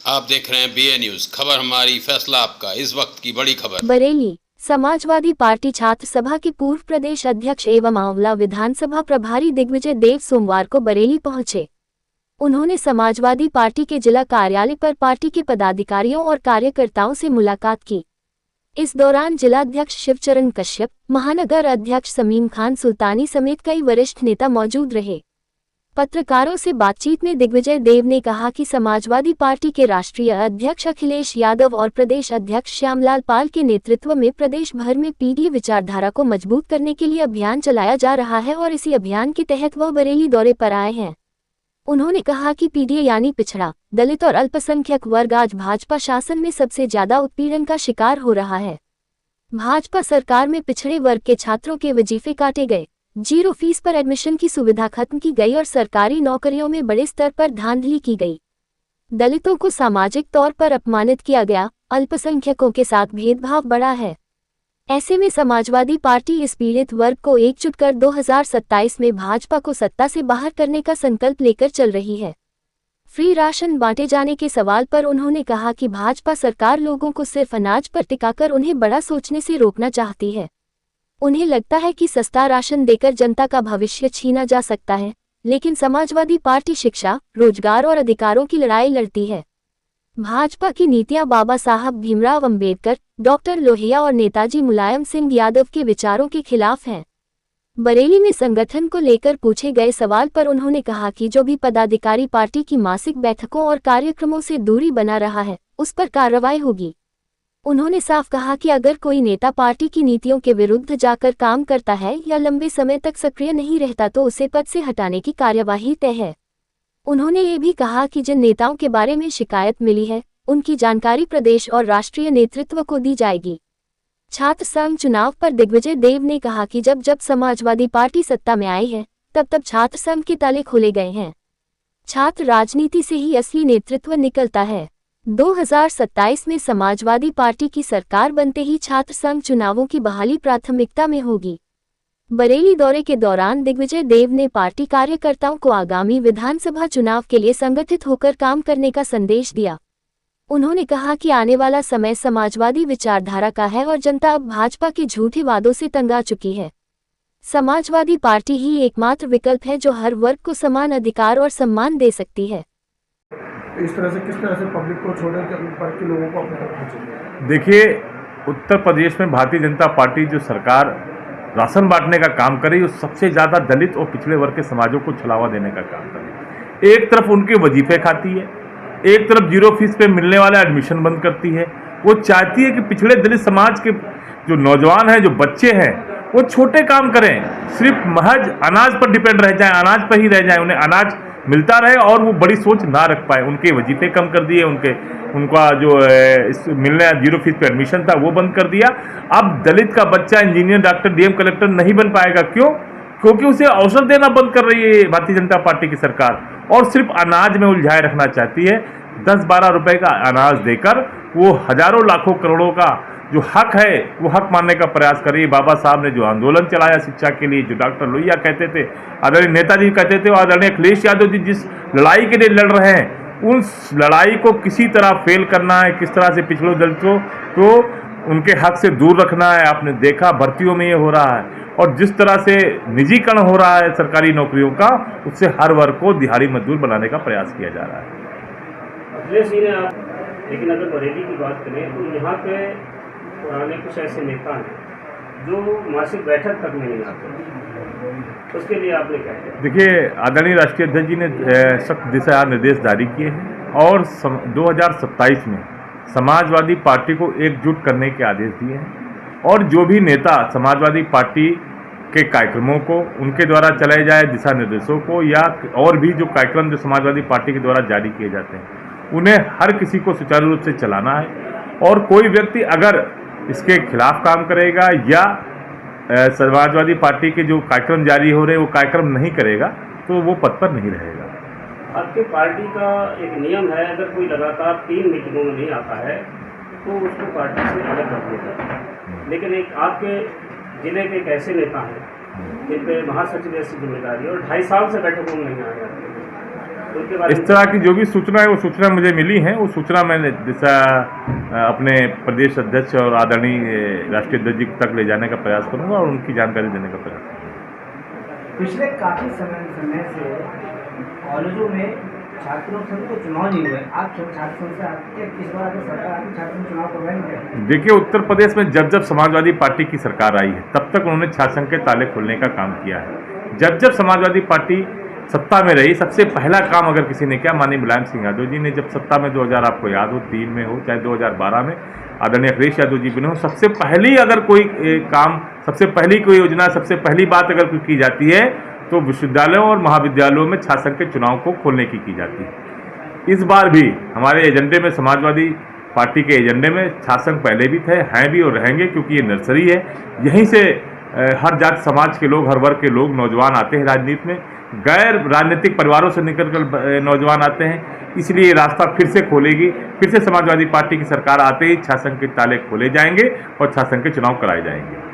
आप देख रहे हैं BA न्यूज, खबर हमारी फैसला आपका। इस वक्त की बड़ी खबर। बरेली समाजवादी पार्टी छात्र सभा के पूर्व प्रदेश अध्यक्ष एवं आंवला विधानसभा प्रभारी दिग्विजय देव सोमवार को बरेली पहुंचे। उन्होंने समाजवादी पार्टी के जिला कार्यालय पर पार्टी के पदाधिकारियों और कार्यकर्ताओं से मुलाकात की। इस दौरान जिलाध्यक्ष शिवचरण कश्यप, महानगर अध्यक्ष समीम खान सुल्तानी समेत कई वरिष्ठ नेता मौजूद रहे। पत्रकारों से बातचीत में दिग्विजय देव ने कहा कि समाजवादी पार्टी के राष्ट्रीय अध्यक्ष अखिलेश यादव और प्रदेश अध्यक्ष श्यामलाल पाल के नेतृत्व में प्रदेश भर में पीडीए विचारधारा को मजबूत करने के लिए अभियान चलाया जा रहा है और इसी अभियान के तहत वह बरेली दौरे पर आए हैं। उन्होंने कहा कि पीडीए यानी पिछड़ा, दलित और अल्पसंख्यक वर्ग आज भाजपा शासन में सबसे ज्यादा उत्पीड़न का शिकार हो रहा है। भाजपा सरकार में पिछड़े वर्ग के छात्रों के वजीफे काटे गए, 0 फीस पर एडमिशन की सुविधा खत्म की गई और सरकारी नौकरियों में बड़े स्तर पर धांधली की गई। दलितों को सामाजिक तौर पर अपमानित किया गया, अल्पसंख्यकों के साथ भेदभाव बढ़ा है। ऐसे में समाजवादी पार्टी इस पीड़ित वर्ग को एकजुट कर 2027 में भाजपा को सत्ता से बाहर करने का संकल्प लेकर चल रही है। फ्री राशन बांटे जाने के सवाल पर उन्होंने कहा कि भाजपा सरकार लोगों को सिर्फ अनाज पर टिकाकर उन्हें बड़ा सोचने से रोकना चाहती है। उन्हें लगता है कि सस्ता राशन देकर जनता का भविष्य छीना जा सकता है, लेकिन समाजवादी पार्टी शिक्षा, रोजगार और अधिकारों की लड़ाई लड़ती है। भाजपा की नीतियां बाबा साहब भीमराव अंबेडकर, डॉक्टर लोहिया और नेताजी मुलायम सिंह यादव के विचारों के खिलाफ हैं। बरेली में संगठन को लेकर पूछे गए सवाल पर उन्होंने कहा कि जो भी पदाधिकारी पार्टी की मासिक बैठकों और कार्यक्रमों से दूरी बना रहा है, उस पर कार्रवाई होगी। उन्होंने साफ कहा कि अगर कोई नेता पार्टी की नीतियों के विरुद्ध जाकर काम करता है या लंबे समय तक सक्रिय नहीं रहता तो उसे पद से हटाने की कार्यवाही तय है। उन्होंने ये भी कहा कि जिन नेताओं के बारे में शिकायत मिली है, उनकी जानकारी प्रदेश और राष्ट्रीय नेतृत्व को दी जाएगी। छात्र संघ चुनाव पर दिग्विजय देव ने कहा कि जब जब समाजवादी पार्टी सत्ता में आई है, तब तब छात्र संघ के ताले खोले गए हैं। छात्र राजनीति से ही असली नेतृत्व निकलता है। 2027 में समाजवादी पार्टी की सरकार बनते ही छात्र संघ चुनावों की बहाली प्राथमिकता में होगी। बरेली दौरे के दौरान दिग्विजय देव ने पार्टी कार्यकर्ताओं को आगामी विधानसभा चुनाव के लिए संगठित होकर काम करने का संदेश दिया। उन्होंने कहा कि आने वाला समय समाजवादी विचारधारा का है और जनता अब भाजपा के झूठे वादों से तंग आ चुकी है। समाजवादी पार्टी ही एकमात्र विकल्प है जो हर वर्ग को समान अधिकार और सम्मान दे सकती है। इस तरह से किस तरह से पब्लिक को छोड़े वर्ग के लोगों को अपने तक पहुंचे? देखिए, उत्तर प्रदेश में भारतीय जनता पार्टी जो सरकार राशन बांटने का काम कर रही है, सबसे ज़्यादा दलित और पिछड़े वर्ग के समाजों को छुड़ावा देने का काम कर रही है। एक तरफ उनके वजीफे खाती है, एक तरफ 0 फीस पे मिलने वाला एडमिशन बंद करती है। वो चाहती है कि पिछड़े दलित समाज के जो नौजवान हैं, जो बच्चे हैं, वो छोटे काम करें, सिर्फ महज अनाज पर डिपेंड रह जाएं, अनाज पर ही रह जाएं, उन्हें अनाज मिलता रहे और वो बड़ी सोच ना रख पाए। उनके वजीफे कम कर दिए, उनका जो मिलने 0 फीस पे एडमिशन था वो बंद कर दिया। अब दलित का बच्चा इंजीनियर, डॉक्टर, डीएम, कलेक्टर नहीं बन पाएगा। क्यों? क्योंकि उसे अवसर देना बंद कर रही है भारतीय जनता पार्टी की सरकार और सिर्फ अनाज में उलझाए रखना चाहती है। 10-12 रुपए का अनाज देकर वो हजारों लाखों करोड़ों का जो हक है वो हक मानने का प्रयास कर रही है। बाबा साहब ने जो आंदोलन चलाया शिक्षा के लिए, जो डॉक्टर लोहिया कहते थे, आदरणीय नेताजी कहते थे, आदरणीय अखिलेश यादव जी जिस लड़ाई के लिए लड़ रहे हैं, उस लड़ाई को किसी तरह फेल करना है, किस तरह से पिछड़े दलितों को उनके हक से दूर रखना है। आपने देखा भर्तियों में ये हो रहा है और जिस तरह से निजीकरण हो रहा है सरकारी नौकरियों का, उससे हर वर्ग को दिहाड़ी मजदूर बनाने का प्रयास किया जा रहा है। अखिलेश जी ने लेकिन अगर बरेली की बात करें तो यहाँ पे पुराने कुछ ऐसे नेता हैं जो मासिक बैठक तक में नहीं आते, उसके लिए आपने क्या किया? देखिए, आदरणीय राष्ट्रीय अध्यक्ष जी ने सख्त दिशा निर्देश जारी किए हैं और 2027 में समाजवादी पार्टी को एकजुट करने के आदेश दिए हैं और जो भी नेता समाजवादी पार्टी के कार्यक्रमों को, उनके द्वारा चलाए जाए दिशा निर्देशों को या और भी जो कार्यक्रम जो समाजवादी पार्टी के द्वारा जारी किए जाते हैं, उन्हें हर किसी को सुचारू रूप से चलाना है। और कोई व्यक्ति अगर इसके खिलाफ काम करेगा या समाजवादी पार्टी के जो कार्यक्रम जारी हो रहे हैं वो कार्यक्रम नहीं करेगा तो वो पद पर नहीं रहेगा। आपके पार्टी का एक नियम है, अगर कोई लगातार 3 मीटिंगों में नहीं आता है तो उसको पार्टी से अलग कर दिया जाता है। लेकिन एक आपके जिले के एक ऐसे नेता हैं जिन पे महासचिव जैसी जिम्मेदारी और 2.5 साल से बैठकों में नहीं आ रहे, उसके बाद इस तरह की जो भी सूचना है वो सूचना मुझे मिली है, वो सूचना मैंने दिशा अपने प्रदेश अध्यक्ष और आदरणीय राष्ट्रीय अध्यक्ष जी तक ले जाने का प्रयास करूंगा और उनकी जानकारी देने का प्रयास करूंगा। पिछले काफी समय से कॉलेजों में छात्रों संघ को चुनाव नहीं हुए, आप छात्र संघ से आपके किस बार अगर सरकार आती छात्र संघ चुनाव करवाएंगे? देखिए, उत्तर प्रदेश में जब जब समाजवादी पार्टी की सरकार आई है तब तक उन्होंने छात्र संघ के ताले खोलने का काम किया है। जब जब समाजवादी पार्टी सत्ता में रही, सबसे पहला काम अगर किसी ने किया, माननीय मुलायम सिंह यादव जी ने जब सत्ता में 2000 आपको याद हो 3 में हो चाहे 2012 में आदरणीय अखिलेश यादव जी बने हो, सबसे पहली अगर कोई काम, सबसे पहली कोई योजना, सबसे पहली बात अगर कोई की जाती है तो विश्वविद्यालयों और महाविद्यालयों में छात्र संघ के चुनाव को खोलने की जाती है। इस बार भी हमारे एजेंडे में, समाजवादी पार्टी के एजेंडे में छात्र संघ पहले भी थे, हैं भी और रहेंगे, क्योंकि ये नर्सरी है। यहीं से हर जाति समाज के लोग, हर वर्ग के लोग, नौजवान आते हैं राजनीति में, गैर राजनीतिक परिवारों से निकलकर नौजवान आते हैं। इसलिए ये रास्ता फिर से खोलेगी, फिर से समाजवादी पार्टी की सरकार आते ही छात्र संघ के ताले खोले जाएंगे और छात्र संघ के चुनाव कराए जाएंगे।